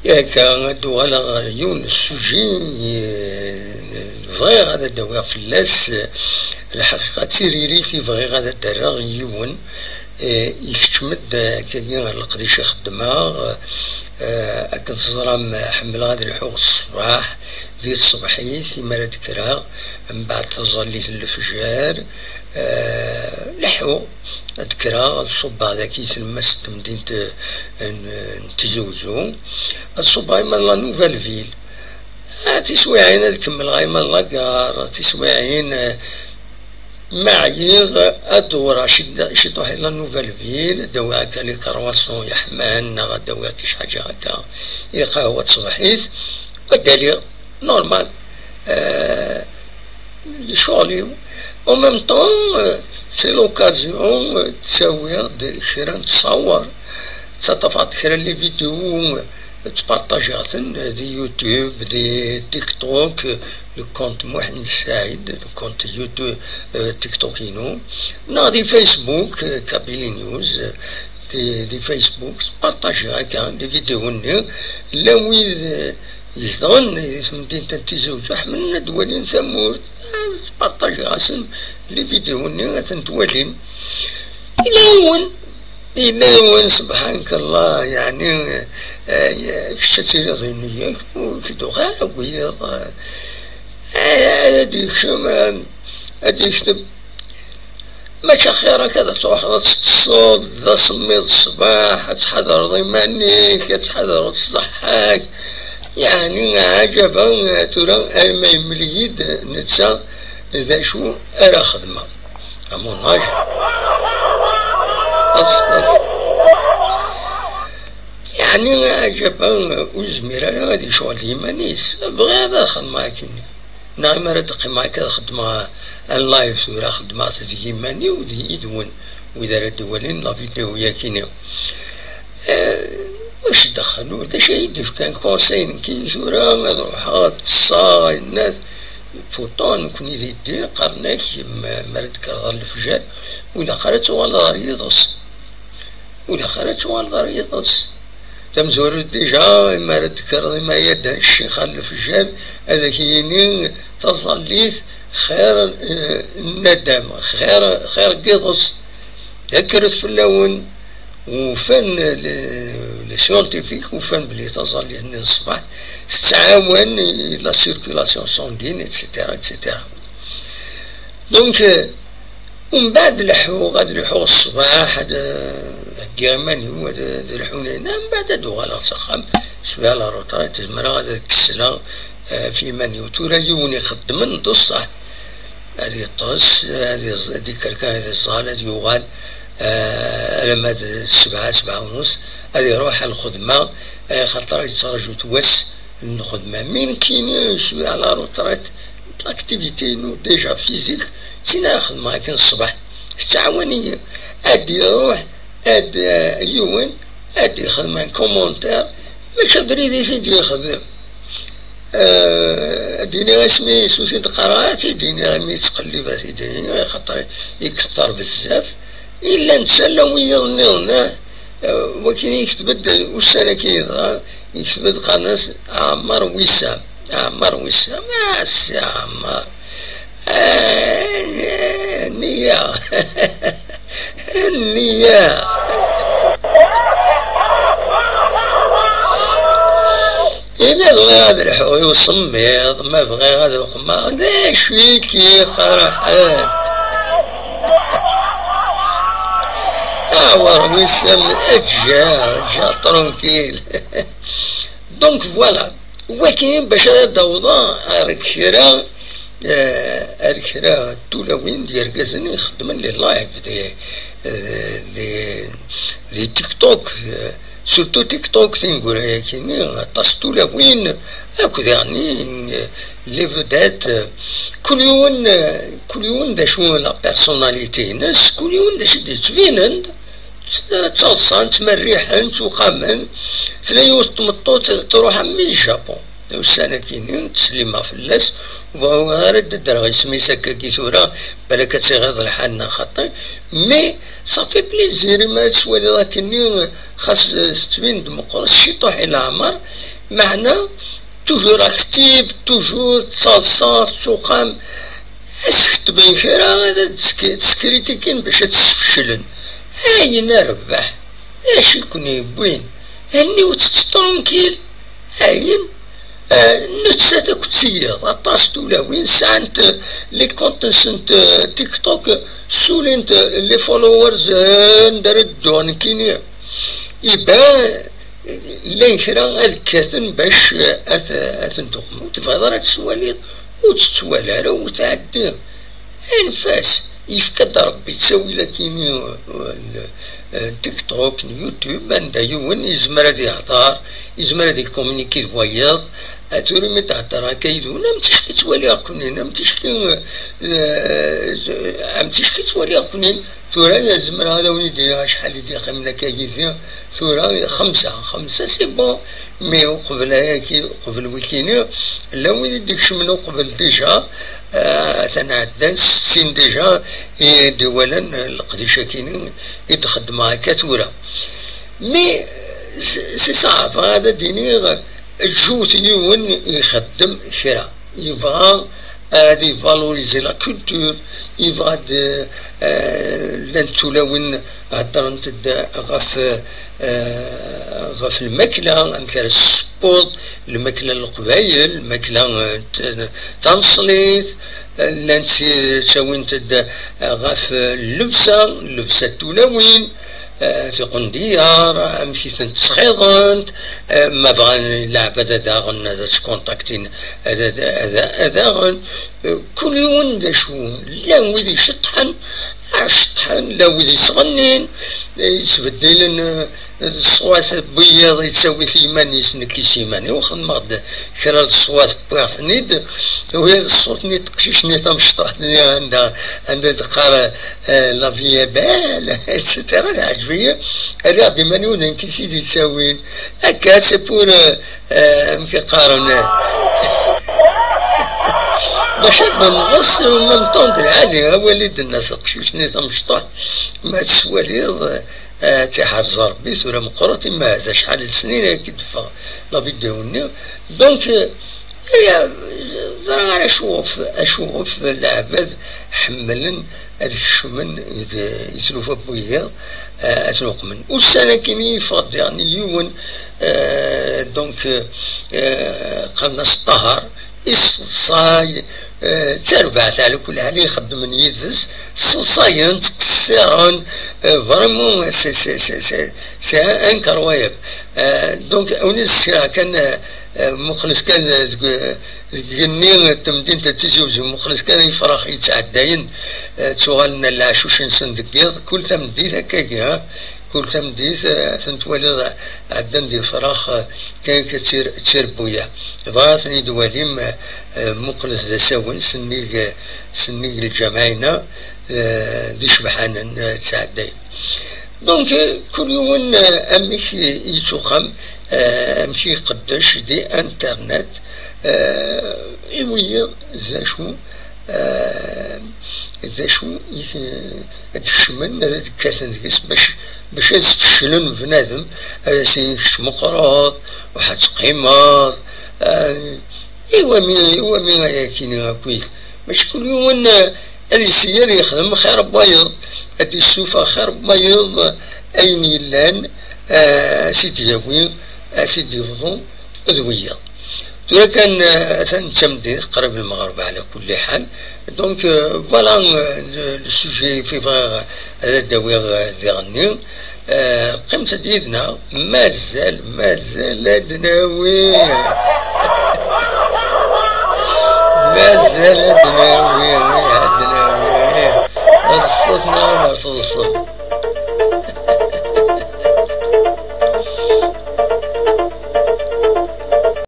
ياك غادو على يون السوجي فغي غادا داويا فلاس الحقيقة تيريريتي فغي غادا دارا يون يكتمد كي القديش يخدمها أكد صدرام حمل غادي الحوق الصباح ذي الصباحيت يمرا ذكرها من بعد تظليت الفجار لحو ذكرها الصباح ذاك يسلمس مدينة نتزوزو الصباح يما لا نوفال فيل تسوي عين تكمل غايما لاكار تسوي عين معيغ أدورا شدو حيلا نوفال فيل دوا هكا لي كرواسون يحمان دوا كيش حاجة هكا قهوة صباحيت ودالي نورمال شغلي او ميم طون سي لوكازيون تساوي خيرا تصور تصطفات خيرا لي فيديو تبارطاجاتن دي يوتيوب دي تيك توك لو كونت محمد السعيد لو كونت يوتيوب تيك توكينو دي فيسبوك كابيلي نيوز دي فيسبوك بارطاجي هكا دي فيديو لاوي يزدغن مدينة تنتزوج حملنا دوالين ثمور بارطاجي غاسم لي فيديو تنتوالين إلى سبحانك الله يعني كشتي ضمنية وكدو غير ويض هاديك شما هاديك كتب ماشي خيرا كذا تروح تصوت ذا سميت الصباح تحضر ضمانيك تحضر تصحاك يعني عجبا ترى ما يمليد نتسا إذا شو أرى خدمة أموناج يعني عجبا وزميرا غادي شغل مانيس بغي هذا خدمة كني نعم راه معاك خدمة اللايف وراه خدمة تجي ماني ودي يدون وإذا ردولين لا فيديو ياكيني واش دخلوا هذا شي يدف كان كونسين كي زورا مروحات صاي الناس فوطون كوني يدي قرناك مرد كرر الفجار ولا خرجت والله ريضس ولا خرجت والله ريضس تمزور ديجا ما تذكر ما يد الشيخ الفجار هذا كيني تظليت خير الندم خير قيضس ذكرت في اللون وفن لسيونتيفيك وفن بلي تظليت من الصباح تتعاون لا سيركولاسيون سونغين اتسيتيرا اتسيتيرا دونك ومن بعد غادي لحو الصباح هذا كيرماني هو درحونا من بعد هادو غالا سخام شويه على روطريت تزمر غادا كسلا في مانيو تورا يوني خدمن بصح هادي الطوس هادي كركان هادي الزال هادي يوغال لما سبعة ونص هادي يروح الخدمة خاطر يترجو توس الخدمة من كاين شويه على روطريت لاكتيفيتي نو ديجا فيزيك تينا خدمة كاين الصباح التعاونية هادي يروح هاد يوين هاد يخدم كومونتير ماشي بريدي سيدي يخدم ديني اسمي سوسي قرات ديني غامي تقلب سيدي خاطر يكثر بزاف الا نتسلى ويظننا ولكن يكتب والسنه كيظهر يكتب قناص عمر وسام يا عمر النية النية إلا بغي غادي الحو يصميض ما بغي غادي وخما ذا شيكي فرحان أعور وسام أجا ترونكيل دونك فوالا ولكن باش هذا الضوضاء الكرا التولوين ديال كازني خدمن لي لايف دي تيك توك سورتو تيك توك تنقول كاينين طاس تولوين هاكو يعني لي فودات كل يوم دا شو لا بيرسوناليتي ناس كل يوم دا شي تفينند تصان تمريحن وقامن تلاقيو تمطو تروح من الجابون والسنة كاينين تسليمة فلاس وهو غير الدرغي سميسا كي ثورا بالك تيغيض الحالنا خاطر مي صافي بليزير ما تسوالي لكني خاص تبين دمقرس شي طوح إلى عمر معنا توجور اكتيف توجور تصاصا تسوقام اش تبين كرا هذا تسكريتيكين باش تسفشلن اين ربح اش يكون يبوين هني وتتطرنكيل اين نتسا كتسير اطاس دولا وين سانت لي كونتنت تيك توك سولينت لي فولورز ندردون كيني يبان لين كرا الكاتن باش اثنتقم وتفضل تسوالي وتتوالى وتعدي انفاس يفكد ربي تسوي لكيني تيك توك يوتيوب عند يون يزمر هادي يهضر يزمر هادي كومونيكي الوايض اتوري مي تهضر هكا يدونا متشكي توالي اكونين متشكي توالي اكونين ثورا يزمر هذا وليدي شحال يدي خمنا كايدي ثورا خمسة سي بون مي قبل هاكي قبل ويكيني لا وين ديكش منو قبل ديجا تنعدان 60 ديجا دولا القديشة كاينين يتخدم هكا ثورا مي سي صعب هذا ديني الجوت يون يخدم كرا يبغى هادي فالوريزي لا كولتور يبغى لانتولا وين هضرت غف الماكلة أمثال السبورت الماكلة القبايل الماكلة تنصليت لانت سوينت غف اللبسة التولوين في قنديار مشي تسخيضنت ما بغى يلعب هذا داغن هذا تكونتاكتين هذا كل يوم دا شون لا ويدي شطحن لا ويدي صغنين يتبدل الصوات بيض يتساوي ثيماني يسنكي سيماني وخد مرض كرا الصوات بواثنيد وهذا الصوت نيت قشيش نيت مشطح عندها تقرا لا فيا بال اتسيتيرا عجبية هذا ديما نون كي سيدي تساوين هكا سي بور مكيقارن باش نغص ونطوند العالي وليد الناس قشيش نيت مشطح ما تسوالي تحرز ربي ثورة مقرة ما هذا شحال سنين أكيد في لا فيديو دونك هي زرا أشوف العباد حملن هذاك الشمن يتلوفا بويا أتلوق من والسنة كيني يفض يعني يون دونك قلنا الطهر الصاي تربعت على كل حال يخدم من يدس صاين تكسرون فريمون سي انكر وايب دونك اونيس كان مخلص كان قلني تمدين تتجوز مخلص كان يفرح يتعداين تغلنا العشوش نسندقيض كل تمديد هكاكي كل تمديد تنتولد عدن دي فراخ كان كتير بويا بغاتني دواليم مقلص ذا ساون سنيق الجمعينا دي شبحانا تعداين دونك كل يوم امشي يتوخم امشي قداش دي انترنت ويا ذا شو الشمن هذا كاسن ديس باش يفشلن بنادم هذا سيش مقراض واحد قيماض ايوا مي كيني كويس باش كل يوم هذا السيار يخدم خير بايض هذه السوفة خير بايض اين يلان سيدي ياوي سيدي يفضون ادويه ترى كان تمديد قرب المغرب على كل حال دونك فوالا السوجي في هذا الدوير ذي غني قيمة ديدنا مازال ادناوي مازال ادناوي الصوت نعم في الصوت